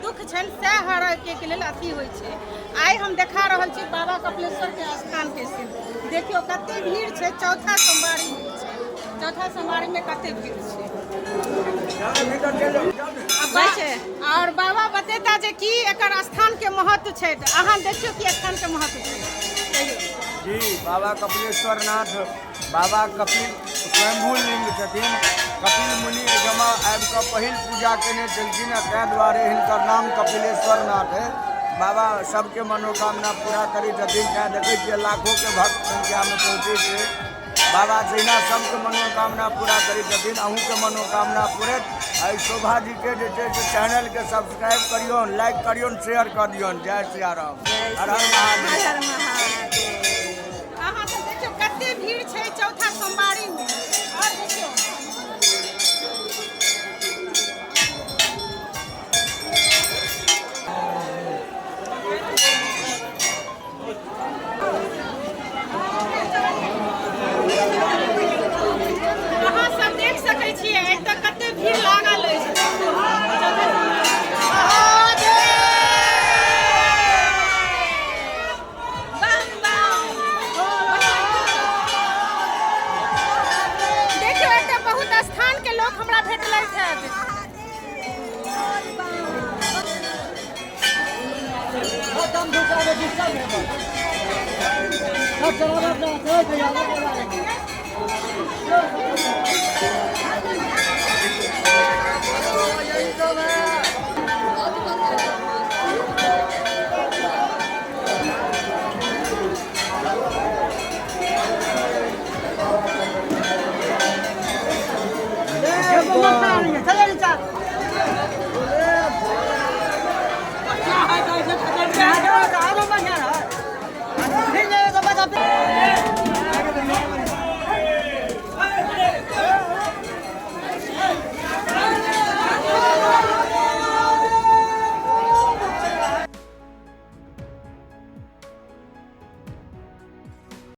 दुख छनि सएह हरैके लेल अथी होइ छै। आइ हम देखा रहल छी बाबा कपिलेश्वर के स्थान के सीन। देखियो कते भीड़ छै, चौथा सोमवारी छै। चौथा सोमवारी में कते भीड़ छै। और बाबा बतेता जे की एकर स्थान के महत्व छै। अहाँ देखियो कि स्थान के महत्व छै। जी बाबा कपिलेश्वर नाथ बाबा कपिल स्वयंभू लिंग छथिन। कपिल मुनि जमा आबि कऽ पहिल पूजा केने छलखिन, ताहि दुआरे हिनकर नाम कपिलेश्वर नाथ है। बाबा सबके मनोकामना पूरा करी छथिन। तैं देखै छियै लाखों के भक्त संख्या में पहुँचे छै। बाबा जहिना सबके मनोकामना पूरा करी छथिन, अहूँ के मनोकामना पूरत। आई शोभा जी के चैनल के सब्सक्राइब करियौन, लाइक करियौन, शेयर कर दियौन। जय सिया राम, हर हर महादेव। अहाँ सब देखियो कते भीड़ छै चौथा सोमवारी में। और देखियो अहाँ सब देख सकै छियै एतऽ कते भीड़ लागल अछि। देखियो एतऽ बहुत स्थान के लोग हमरा भेटलथि है। यही सब है।